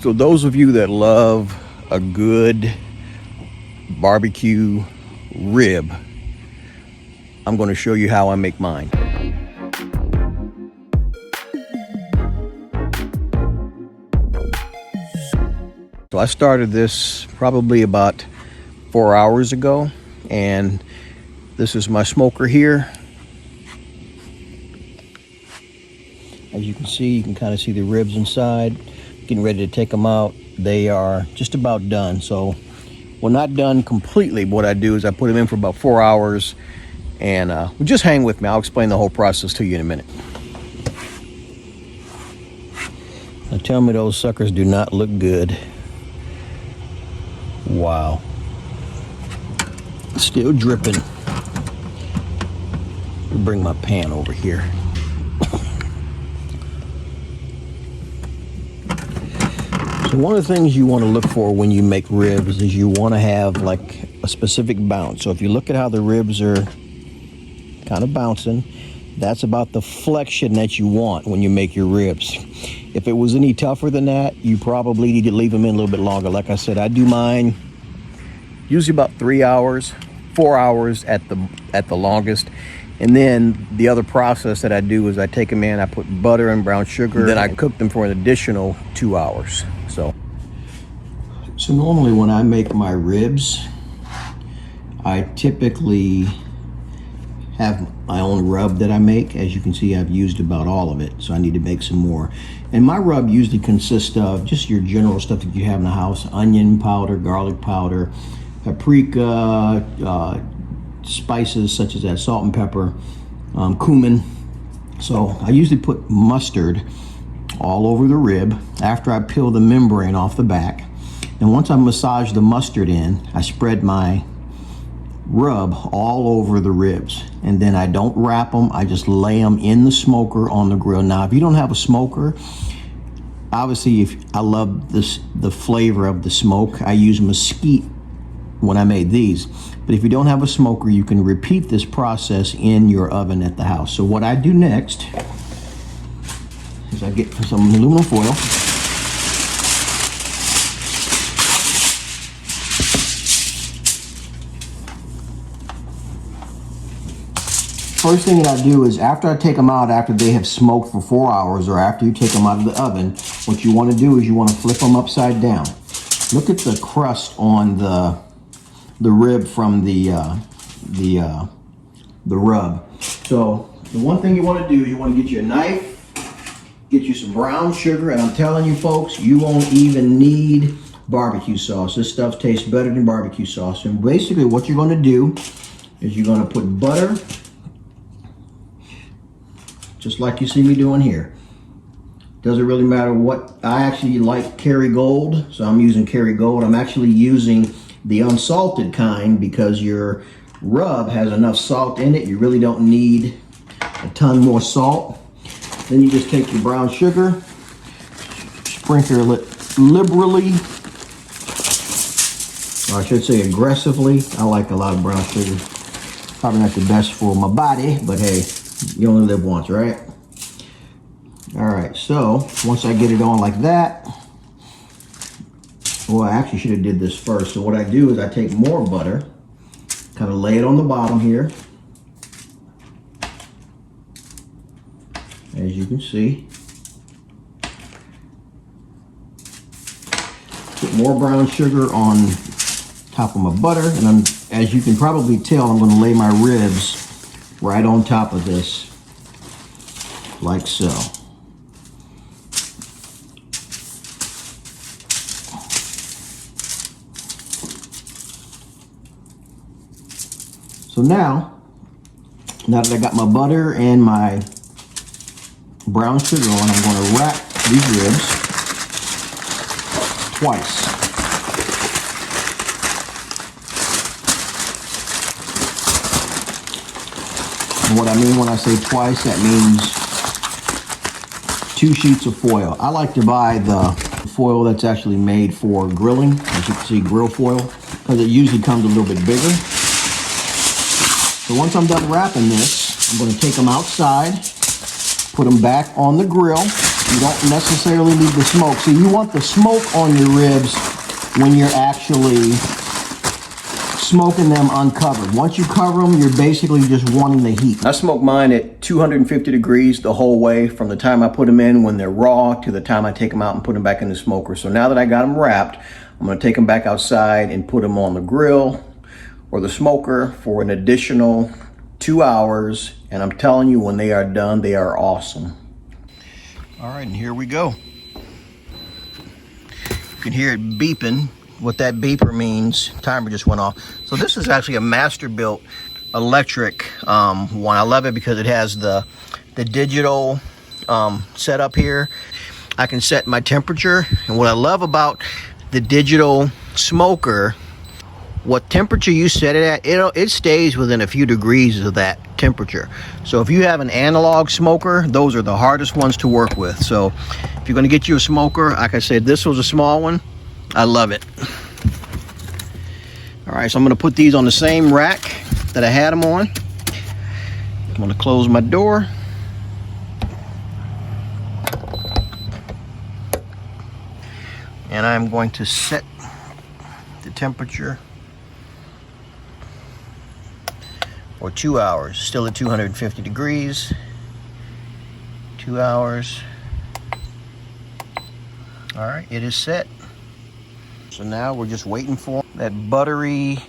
So those of you that love a good barbecue rib, I'm going to show you how I make mine. So I started this probably about 4 hours ago, and this is my smoker here. As you can see, you can kind of see the ribs inside. Getting ready to take them out. They are just about done. So, well, not done completely. What I do is I put them in for about 4 hours, and just hang with me. I'll explain the whole process to you in a minute. Now tell me those suckers do not look good. Wow. Still dripping. Bring my pan over here. So one of the things you want to look for when you make ribs is you want to have like a specific bounce. So if you look at how the ribs are kind of bouncing, that's about the flexion that you want when you make your ribs. If it was any tougher than that, you probably need to leave them in a little bit longer. Like I said, I do mine usually about 3 hours, 4 hours at the longest. And then the other process that I do is I take them in, I put butter and brown sugar, then I cook them for an additional 2 hours. So normally when I make my ribs, I typically have my own rub that I make. As you can see, I've used about all of it, so I need to make some more. And my rub usually consists of just your general stuff that you have in the house: onion powder, garlic powder, paprika, spices such as that, salt and pepper, cumin. So I usually put mustard all over the rib after I peel the membrane off the back. And once I massage the mustard in, I spread my rub all over the ribs. And then I don't wrap them, I just lay them in the smoker on the grill. Now, if you don't have a smoker, obviously I love the flavor of the smoke. I use mesquite when I made these. But if you don't have a smoker, you can repeat this process in your oven at the house. So what I do next is I get some aluminum foil. First thing that I do is after I take them out, after they have smoked for 4 hours, or after you take them out of the oven, what you want to do is you want to flip them upside down. Look at the crust on the rib from the rub. So the one thing you want to do is you want to get you a knife, get you some brown sugar, and I'm telling you folks, you won't even need barbecue sauce. This stuff tastes better than barbecue sauce. And basically what you're going to do is you're going to put butter, just like you see me doing here. Doesn't really matter what. I actually like Kerrygold, so I'm using Kerrygold. I'm actually using the unsalted kind because your rub has enough salt in it. You really don't need a ton more salt. Then you just take your brown sugar, sprinkle it liberally, or I should say aggressively. I like a lot of brown sugar. Probably not the best for my body, but hey, you only live once, right? All right, so once I get it on like that, well, I actually should have did this first. So what I do is I take more butter, kind of lay it on the bottom here. As you can see. Put more brown sugar on top of my butter, and as you can probably tell, I'm going to lay my ribs right on top of this, like so. So now that I got my butter and my brown sugar on, I'm going to wrap these ribs twice. And what I mean when I say twice, that means 2 sheets of foil. I like to buy the foil that's actually made for grilling, as you can see, grill foil, because it usually comes a little bit bigger. So once I'm done wrapping this, I'm going to take them outside, put them back on the grill. You don't necessarily need the smoke. So you want the smoke on your ribs when you're actually smoking them uncovered. Once you cover them, you're basically just wanting the heat. I smoke mine at 250 degrees the whole way, from the time I put them in when they're raw to the time I take them out and put them back in the smoker. So now that I got them wrapped, I'm gonna take them back outside and put them on the grill or the smoker for an additional 2 hours. And I'm telling you, when they are done, they are awesome. All right, and here we go. You can hear it beeping. What that beeper means, timer just went off. So this is actually a master built electric one. I love it because it has the digital setup here. I can set my temperature, and what I love about the digital smoker, what temperature you set it at, it stays within a few degrees of that temperature. So if you have an analog smoker, those are the hardest ones to work with. So if you're gonna get you a smoker, like I said, this was a small one. I love it. All right, so I'm gonna put these on the same rack that I had them on. I'm gonna close my door. And I'm going to set the temperature for 2 hours, still at 250 degrees. 2 hours. All right, it is set. So now we're just waiting for that buttery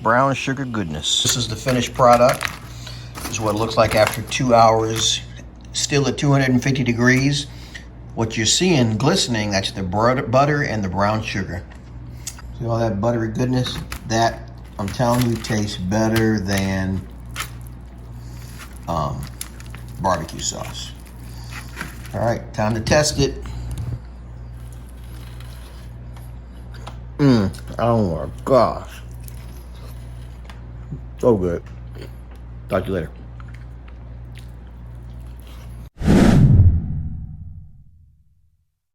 brown sugar goodness. This is the finished product. This is what it looks like after 2 hours, still at 250 degrees. What you're seeing glistening, that's the butter and the brown sugar. See all that buttery goodness? That, I'm telling you, tastes better than barbecue sauce. All right, time to test it. Oh my gosh. So good. Talk to you later.